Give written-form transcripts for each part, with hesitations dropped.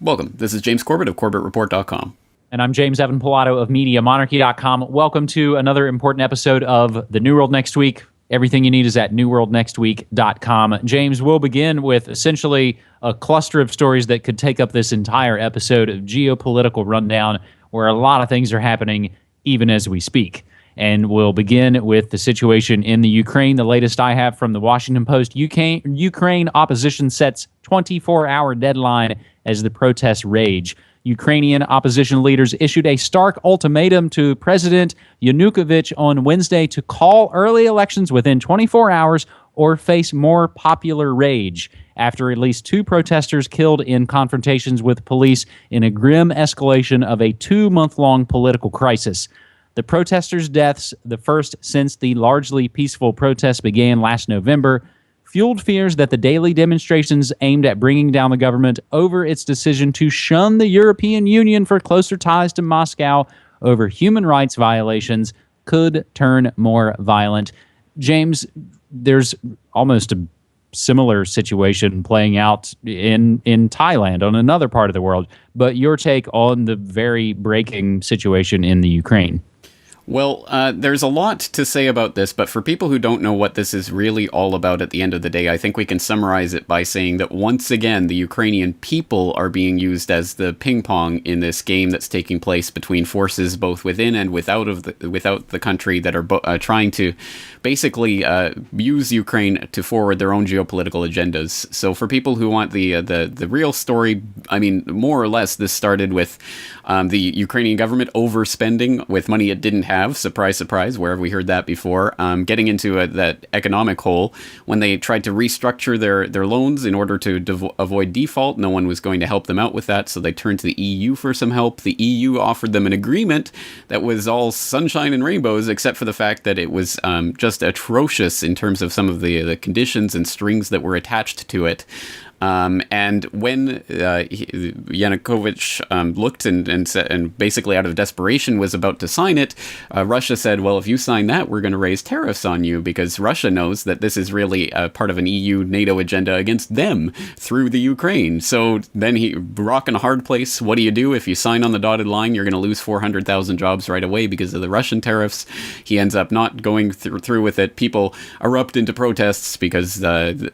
Welcome. This is James Corbett of CorbettReport.com. And I'm James Evan Pilato of MediaMonarchy.com. Welcome to another important episode of The New World Next Week. Everything you need is at NewWorldNextWeek.com. James, we'll begin with essentially a cluster of stories that could take up this entire episode of geopolitical rundown, where a lot of things are happening even as we speak. And we'll begin with the situation in the Ukraine. The latest I have from the Washington Post, Ukraine opposition sets 24-hour deadline as the protests rage. Ukrainian opposition leaders issued a stark ultimatum to President Yanukovych on Wednesday to call early elections within 24 hours or face more popular rage, after at least 2 protesters killed in confrontations with police in a grim escalation of a 2-month-long political crisis. The protesters' deaths, the first since the largely peaceful protests began last November, fueled fears that the daily demonstrations aimed at bringing down the government over its decision to shun the European Union for closer ties to Moscow over human rights violations could turn more violent. James, there's almost a similar situation playing out in Thailand, on another part of the world. But your take on the very breaking situation in the Ukraine? Well, there's a lot to say about this, but for people who don't know what this is really all about at the end of the day, I think we can summarize it by saying that once again, the Ukrainian people are being used as the ping pong in this game that's taking place between forces both within and without the country that are trying to basically use Ukraine to forward their own geopolitical agendas. So for people who want the real story, I mean, more or less, this started with the Ukrainian government overspending with money it didn't have. Surprise, surprise, where have we heard that before? Getting into that economic hole when they tried to restructure their loans in order to avoid default. No one was going to help them out with that, so they turned to the EU for some help. The EU offered them an agreement that was all sunshine and rainbows, except for the fact that it was just atrocious in terms of some of the conditions and strings that were attached to it. And when Yanukovych looked and basically out of desperation was about to sign it, Russia said, well, if you sign that, we're going to raise tariffs on you, because Russia knows that this is really part of an EU-NATO agenda against them through the Ukraine. So then rock in a hard place. What do you do? If you sign on the dotted line, you're going to lose 400,000 jobs right away because of the Russian tariffs. He ends up not going through with it. People erupt into protests because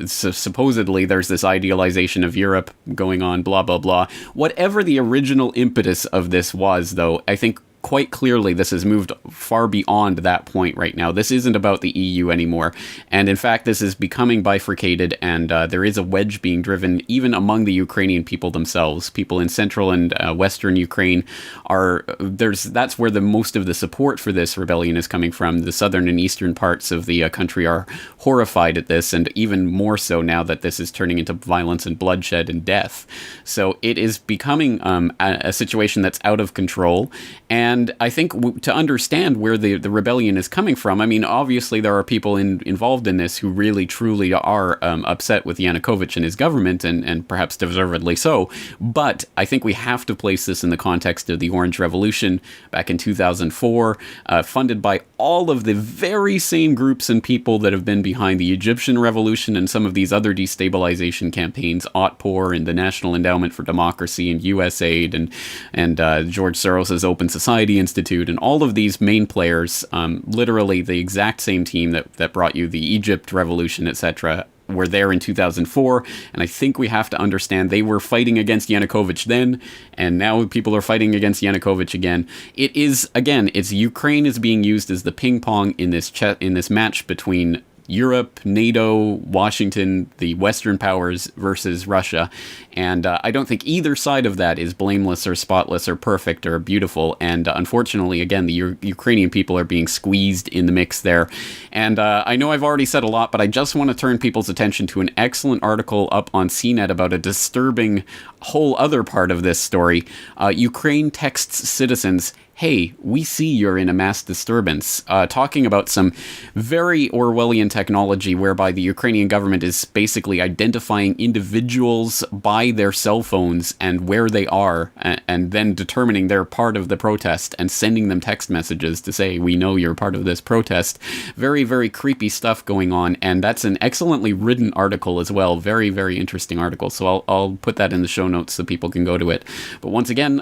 supposedly there's this idealization of Europe going on, blah, blah, blah. Whatever the original impetus of this was, though, I think quite clearly this has moved far beyond that point right now. This isn't about the EU anymore. And in fact, this is becoming bifurcated, and there is a wedge being driven even among the Ukrainian people themselves. People in central and western Ukraine that's where the most of the support for this rebellion is coming from. The southern and eastern parts of the country are horrified at this, and even more so now that this is turning into violence and bloodshed and death. So it is becoming a situation that's out of control. And I think to understand where the rebellion is coming from, I mean, obviously there are people involved in this who really, truly are upset with Yanukovych and his government, and perhaps deservedly so. But I think we have to place this in the context of the Orange Revolution back in 2004, funded by all of the very same groups and people that have been behind the Egyptian Revolution and some of these other destabilization campaigns, Otpor and the National Endowment for Democracy and USAID and George Soros's Open Society Institute, and all of these main players, literally the exact same team that brought you the Egypt Revolution, etc., were there in 2004, and I think we have to understand they were fighting against Yanukovych then, and now people are fighting against Yanukovych again. It is, again, Ukraine is being used as the ping pong in this match between Europe, NATO, Washington, the Western powers versus Russia. And I don't think either side of that is blameless or spotless or perfect or beautiful. And unfortunately, again, the Ukrainian people are being squeezed in the mix there. And I know I've already said a lot, but I just want to turn people's attention to an excellent article up on CNET about a disturbing whole other part of this story. Ukraine texts citizens, hey, we see you're in a mass disturbance, talking about some very Orwellian technology whereby the Ukrainian government is basically identifying individuals by their cell phones and where they are, and then determining they're part of the protest and sending them text messages to say, we know you're part of this protest. Very, very creepy stuff going on, and that's an excellently written article as well. Very, very interesting article. So I'll put that in the show notes so people can go to it. But once again,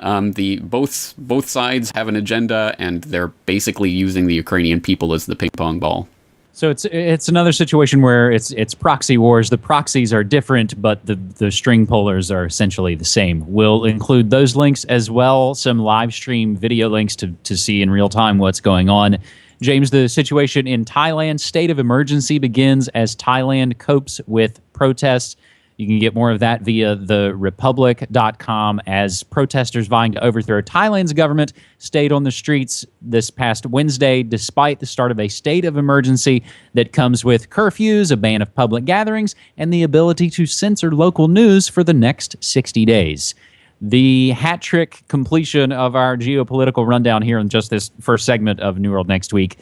both sides have an agenda, and they're basically using the Ukrainian people as the ping pong ball. So it's another situation where it's proxy wars. The proxies are different, but the string pullers are essentially the same. We'll include those links as well, some live stream video links to see in real time what's going on. James, the situation in Thailand, state of emergency begins as Thailand copes with protests. You can get more of that via therepublic.com as protesters vying to overthrow Thailand's government stayed on the streets this past Wednesday, despite the start of a state of emergency that comes with curfews, a ban of public gatherings, and the ability to censor local news for the next 60 days. The hat trick completion of our geopolitical rundown here in just this first segment of New World Next Week.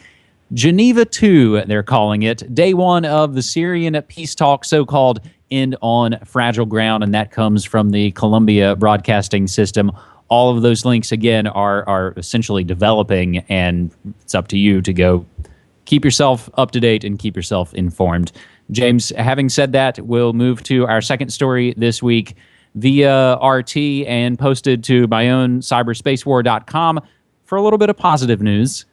Geneva 2, they're calling it. Day one of the Syrian peace talks, so-called end on fragile ground, and that comes from the Columbia Broadcasting System. All of those links, again, are essentially developing, and it's up to you to go keep yourself up to date and keep yourself informed. James, having said that, we'll move to our second story this week via RT and posted to my own cyberspacewar.com for a little bit of positive news.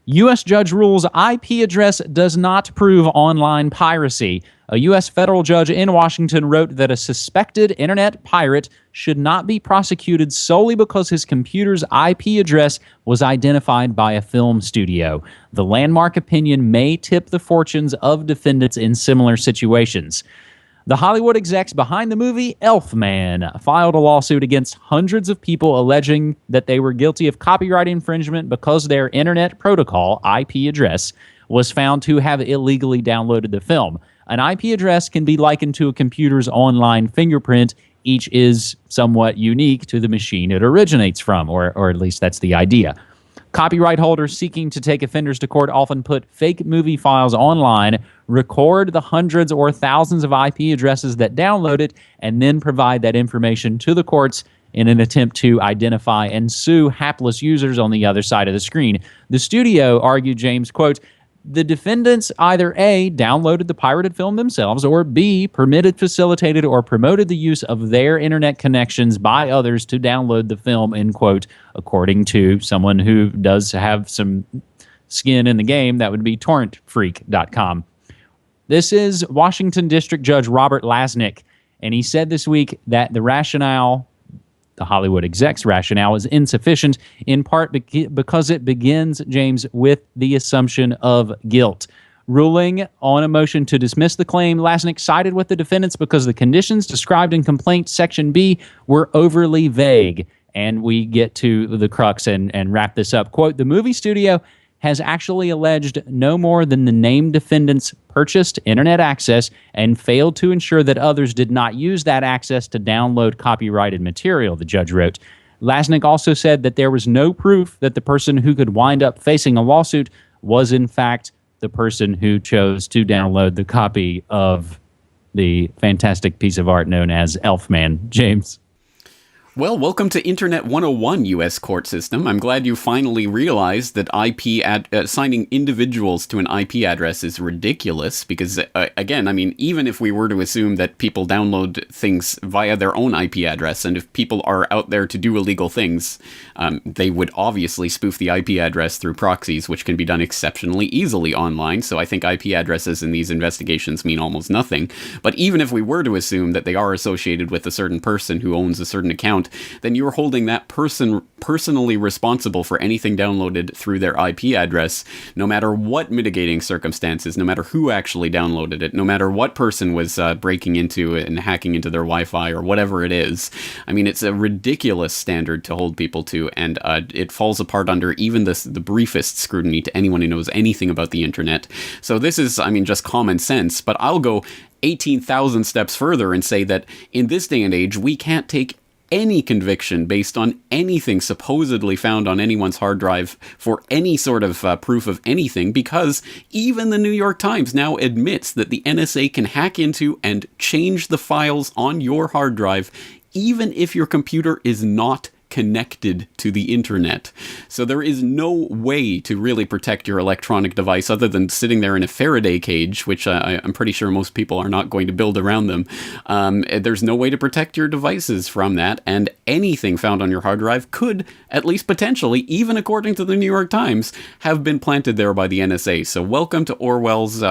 U.S. judge rules IP address does not prove online piracy. A U.S. federal judge in Washington wrote that a suspected internet pirate should not be prosecuted solely because his computer's IP address was identified by a film studio. The landmark opinion may tip the fortunes of defendants in similar situations. The Hollywood execs behind the movie Elfman filed a lawsuit against hundreds of people alleging that they were guilty of copyright infringement because their internet protocol, IP address, was found to have illegally downloaded the film. An IP address can be likened to a computer's online fingerprint. Each is somewhat unique to the machine it originates from, or at least that's the idea. Copyright holders seeking to take offenders to court often put fake movie files online, record the hundreds or thousands of IP addresses that download it, and then provide that information to the courts in an attempt to identify and sue hapless users on the other side of the screen. The studio argued, James, quote, the defendants either A, downloaded the pirated film themselves, or B, permitted, facilitated, or promoted the use of their internet connections by others to download the film, end quote, according to someone who does have some skin in the game. That would be torrentfreak.com. This is Washington District Judge Robert Lasnik, and he said this week that the rationale, the Hollywood execs' rationale, is insufficient, in part because it begins, James, with the assumption of guilt. Ruling on a motion to dismiss the claim, Lasnik sided with the defendants because the conditions described in complaint section B were overly vague. And we get to the crux and wrap this up. Quote, the movie studio has actually alleged no more than the named defendants purchased internet access and failed to ensure that others did not use that access to download copyrighted material, the judge wrote. Lasnik also said that there was no proof that the person who could wind up facing a lawsuit was, in fact, the person who chose to download the copy of the fantastic piece of art known as Elfman. James. Well, welcome to Internet 101, U.S. court system. I'm glad you finally realized that signing individuals to an IP address is ridiculous because, again, I mean, even if we were to assume that people download things via their own IP address, and if people are out there to do illegal things, they would obviously spoof the IP address through proxies, which can be done exceptionally easily online, so I think IP addresses in these investigations mean almost nothing. But even if we were to assume that they are associated with a certain person who owns a certain account, then you're holding that person personally responsible for anything downloaded through their IP address, no matter what mitigating circumstances, no matter who actually downloaded it, no matter what person was breaking into it and hacking into their Wi-Fi or whatever it is. I mean, it's a ridiculous standard to hold people to, and it falls apart under even the briefest scrutiny to anyone who knows anything about the internet. So this is, I mean, just common sense, but I'll go 18,000 steps further and say that in this day and age, we can't take any conviction based on anything supposedly found on anyone's hard drive for any sort of proof of anything, because even the New York Times now admits that the NSA can hack into and change the files on your hard drive, even if your computer is not connected to the internet. So there is no way to really protect your electronic device other than sitting there in a Faraday cage, which I'm pretty sure most people are not going to build around them. There's no way to protect your devices from that, and anything found on your hard drive could, at least potentially, even according to the New York Times, have been planted there by the NSA. So welcome to Orwell's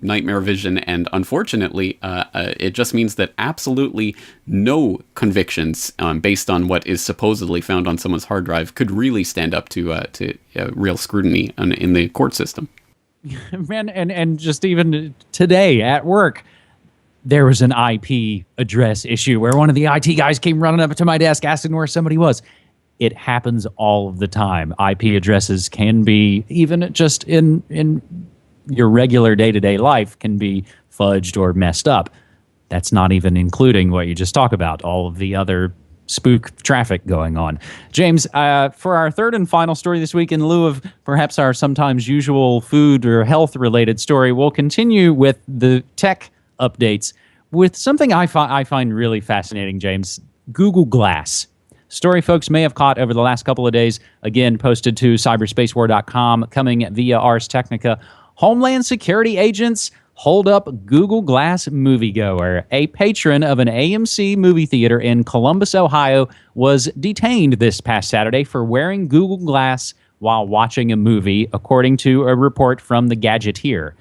nightmare vision, and unfortunately, it just means that absolutely no convictions based on what is supposedly found on someone's hard drive could really stand up to real scrutiny in the court system. Man, and just even today at work, there was an IP address issue where one of the IT guys came running up to my desk asking where somebody was. It happens all of the time. IP addresses can be, even just in your regular day-to-day life, can be fudged or messed up. That's not even including what you just talked about, all of the other spook traffic going on. James, for our third and final story this week, in lieu of perhaps our sometimes usual food or health-related story, we'll continue with the tech updates with something I find really fascinating, James. Google Glass. Story folks may have caught over the last couple of days, again, posted to cyberspacewar.com, coming via Ars Technica. Homeland Security agents hold up Google Glass moviegoer. A patron of an AMC movie theater in Columbus, Ohio, was detained this past Saturday for wearing Google Glass while watching a movie, according to a report from The Gadgeteer.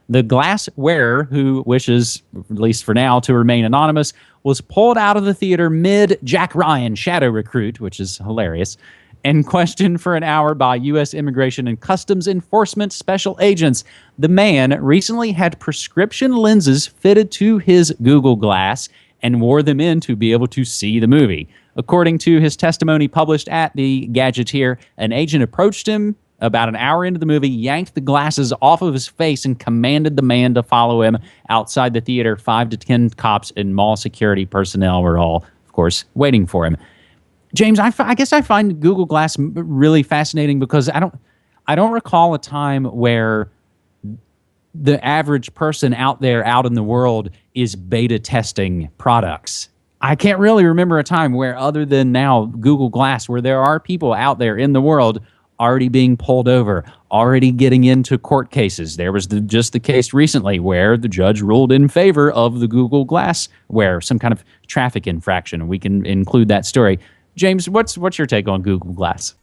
The glass wearer, who wishes, at least for now, to remain anonymous, was pulled out of the theater mid-Jack Ryan shadow recruit, which is hilarious, and questioned for an hour by U.S. Immigration and Customs Enforcement special agents. The man recently had prescription lenses fitted to his Google Glass and wore them in to be able to see the movie. According to his testimony published at The Gadgeteer, an agent approached him about an hour into the movie, yanked the glasses off of his face, and commanded the man to follow him outside the theater. 5 to 10 cops and mall security personnel were all, of course, waiting for him. James, I guess I find Google Glass really fascinating because I don't recall a time where the average person out there, out in the world, is beta testing products. I can't really remember a time where, other than now Google Glass, where there are people out there in the world already being pulled over, already getting into court cases. There was just the case recently where the judge ruled in favor of the Google Glass wear, some kind of traffic infraction. We can include that story. James, what's your take on Google Glass?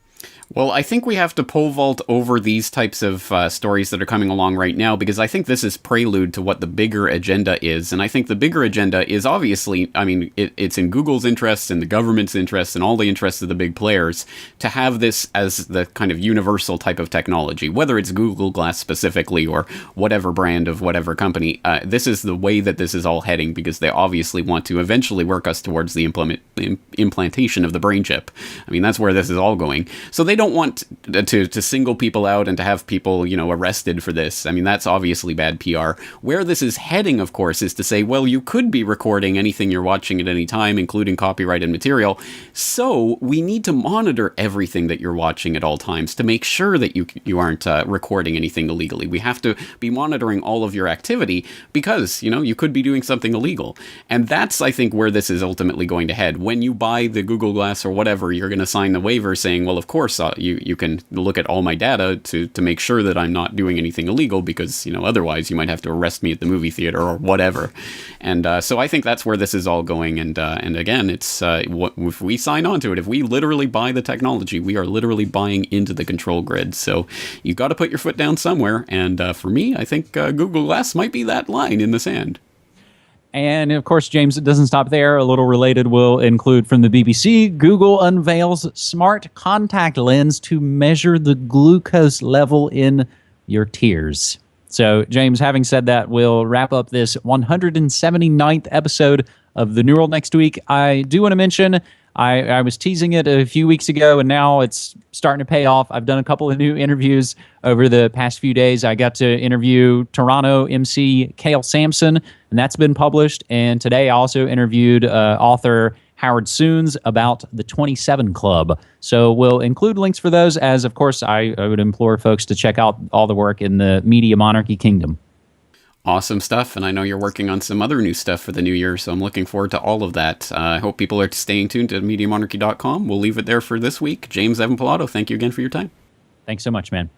Well, I think we have to pole vault over these types of stories that are coming along right now, because I think this is prelude to what the bigger agenda is. And I think the bigger agenda is obviously, I mean, it's in Google's interests and the government's interests and all the interests of the big players to have this as the kind of universal type of technology, whether it's Google Glass specifically or whatever brand of whatever company. This is the way that this is all heading, because they obviously want to eventually work us towards the implantation of the brain chip. I mean, that's where this is all going. So they don't want to single people out and to have people, arrested for this. I mean, that's obviously bad PR. Where this is heading, of course, is to say, well, you could be recording anything you're watching at any time, including copyrighted material. So we need to monitor everything that you're watching at all times to make sure that you aren't recording anything illegally. We have to be monitoring all of your activity because, you could be doing something illegal. And that's, I think, where this is ultimately going to head. When you buy the Google Glass or whatever, you're going to sign the waiver saying, well, of course, you can look at all my data to make sure that I'm not doing anything illegal, because otherwise you might have to arrest me at the movie theater or whatever. And so I think that's where this is all going. And again, it's if we sign on to it, if we literally buy the technology, we are literally buying into the control grid. So you've got to put your foot down somewhere. And for me, I think Google Glass might be that line in the sand. And of course, James, it doesn't stop there. A little related will include from the BBC, Google unveils smart contact lens to measure the glucose level in your tears. So, James, having said that, we'll wrap up this 179th episode of The New World Next Week. I do want to mention, I was teasing it a few weeks ago, and now it's starting to pay off. I've done a couple of new interviews over the past few days. I got to interview Toronto MC Cale Sampson, and that's been published. And today I also interviewed author Howard Soons about the 27 Club. So we'll include links for those, as, of course, I would implore folks to check out all the work in the Media Monarchy Kingdom. Awesome stuff, and I know you're working on some other new stuff for the new year, so I'm looking forward to all of that. I hope people are staying tuned to MediaMonarchy.com. We'll leave it there for this week. James Evan Pilato, thank you again for your time. Thanks so much, man.